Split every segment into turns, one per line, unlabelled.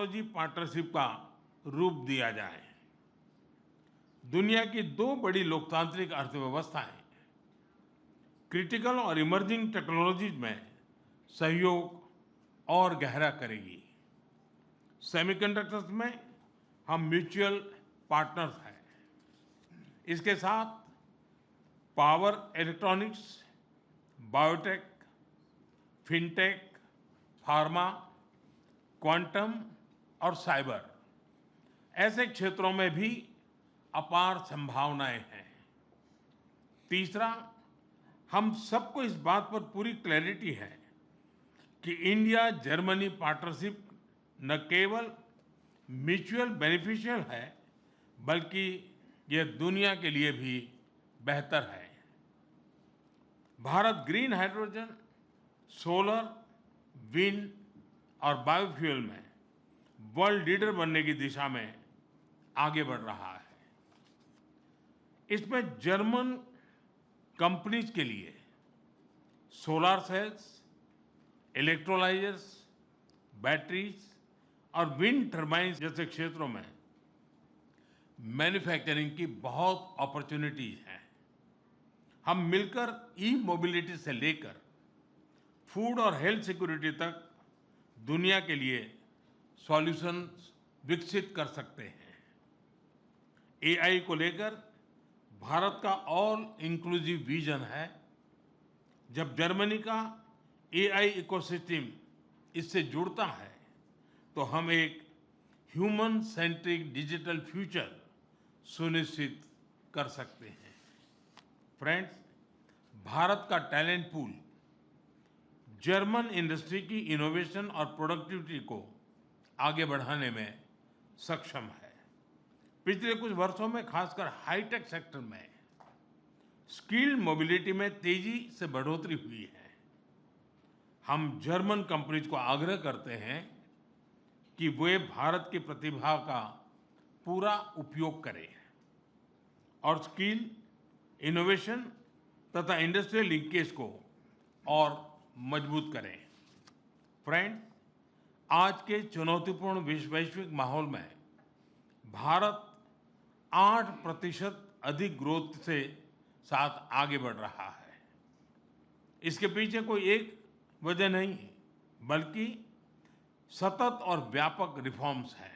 Technology partnership का रूप दिया जाए। दुनिया की दो बड़ी लोकतांत्रिक अर्थव्यवस्थाएं क्रिटिकल और इमर्जिंग टेक्नोलॉजीज में सहयोग और गहरा करेगी। सेमीकंडक्टर्स में हम म्यूचुअल पार्टनर्स हैं। इसके साथ power electronics, biotech, fintech, pharma, quantum और साइबर ऐसे क्षेत्रों में भी अपार संभावनाएं हैं। तीसरा, हम सबको इस बात पर पूरी क्लैरिटी है कि इंडिया जर्मनी पार्टनरशिप न केवल म्यूचुअल बेनिफिशियल है, बल्कि यह दुनिया के लिए भी बेहतर है। Bharat green hydrogen, solar, wind और बायोफ्यूल में वर्ल्ड लीडर बनने की दिशा में आगे बढ़ रहा है। इसमें जर्मन कंपनीज के लिए सोलर सेल्स, इलेक्ट्रोलाइजर्स, बैटरीज और विंड टर्बाइन्स जैसे क्षेत्रों में मैन्युफैक्चरिंग की बहुत अपॉर्चुनिटीज हैं। हम मिलकर ई मोबिलिटी से लेकर फूड और हेल्थ सिक्योरिटी तक दुनिया के लिए सॉल्यूशंस विकसित कर सकते हैं। एआई को लेकर भारत का ऑल इंक्लूसिव विजन है। जब जर्मनी का एआई इकोसिस्टम इससे जुड़ता है तो हम एक ह्यूमन सेंट्रिक डिजिटल फ्यूचर सुनिश्चित कर सकते हैं। फ्रेंड्स, भारत का टैलेंट पूल जर्मन इंडस्ट्री की इनोवेशन और प्रोडक्टिविटी को आगे बढ़ाने में सक्षम है। पिछले कुछ वर्षों में खासकर हाईटेक सेक्टर में स्किल्ड मोबिलिटी में तेजी से बढ़ोतरी हुई है। हम जर्मन कंपनीज को आग्रह करते हैं कि वे भारत की प्रतिभा का पूरा उपयोग करें और स्किल, इनोवेशन तथा इंडस्ट्रियल लिंकेज को और मजबूत करें। फ्रेंड, आज के चुनौतीपूर्ण वैश्विक माहौल में भारत 8% अधिक ग्रोथ से साथ आगे बढ़ रहा है। इसके पीछे कोई एक वजह नहीं, बल्कि सतत और व्यापक रिफॉर्म्स हैं।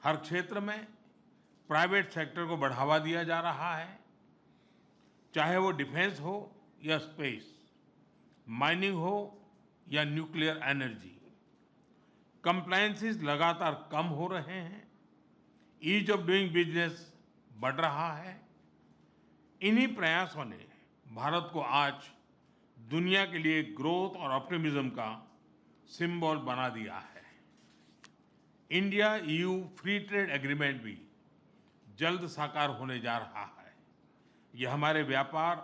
हर क्षेत्र में प्राइवेट सेक्टर को बढ़ावा दिया जा रहा है, चाहे वो डिफेंस हो या स्पेस, माइनिंग हो या न्यूक्लियर एनर्जी। कंप्लायंसेस लगातार कम हो रहे हैं, ईज ऑफ डूइंग बिजनेस बढ़ रहा है। इन्हीं प्रयासों ने भारत को आज दुनिया के लिए ग्रोथ और ऑप्टिमिज्म का सिंबल बना दिया है। India EU free trade agreement भी जल्द साकार होने जा रहा है। यह हमारे व्यापार,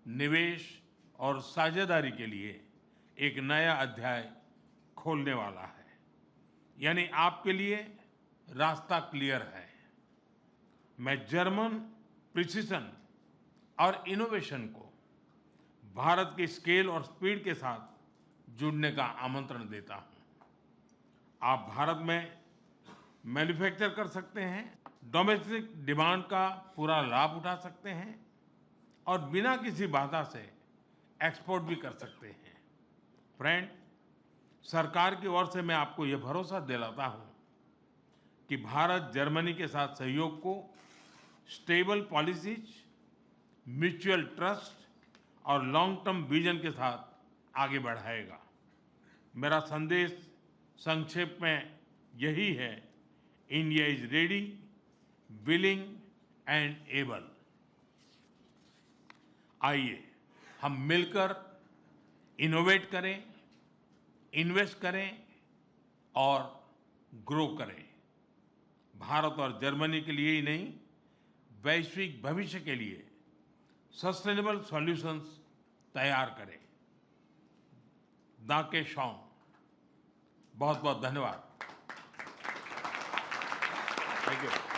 निवेश और साझेदारी के लिए एक नया अध्याय खोलने वाला है। यानी आपके लिए रास्ता क्लियर है। मैं जर्मन प्रिसिशन और इनोवेशन को भारत की स्केल और स्पीड के साथ जुड़ने का आमंत्रण देता हूं। आप भारत में मैन्युफैक्चर कर सकते हैं, डोमेस्टिक डिमांड का पूरा लाभ उठा सकते हैं और बिना किसी बाधा से एक्सपोर्ट भी कर सकते हैं। फ्रेंड, सरकार की ओर से मैं आपको यह भरोसा दिलाता हूं कि भारत जर्मनी के साथ सहयोग को स्टेबल पॉलिसीज, म्यूचुअल ट्रस्ट और लॉन्ग टर्म विजन के साथ आगे बढ़ाएगा। मेरा संदेश संक्षेप में यही है: India is ready, willing and able. आइए हम मिलकर इनोवेट करें, इन्वेस्ट करें और ग्रो करें। भारत और जर्मनी के लिए ही नहीं, वैश्विक भविष्य के लिए सस्टेनेबल सॉल्यूशंस तैयार करें। दाके शॉन्ग। बहुत बहुत धन्यवाद। Thank you.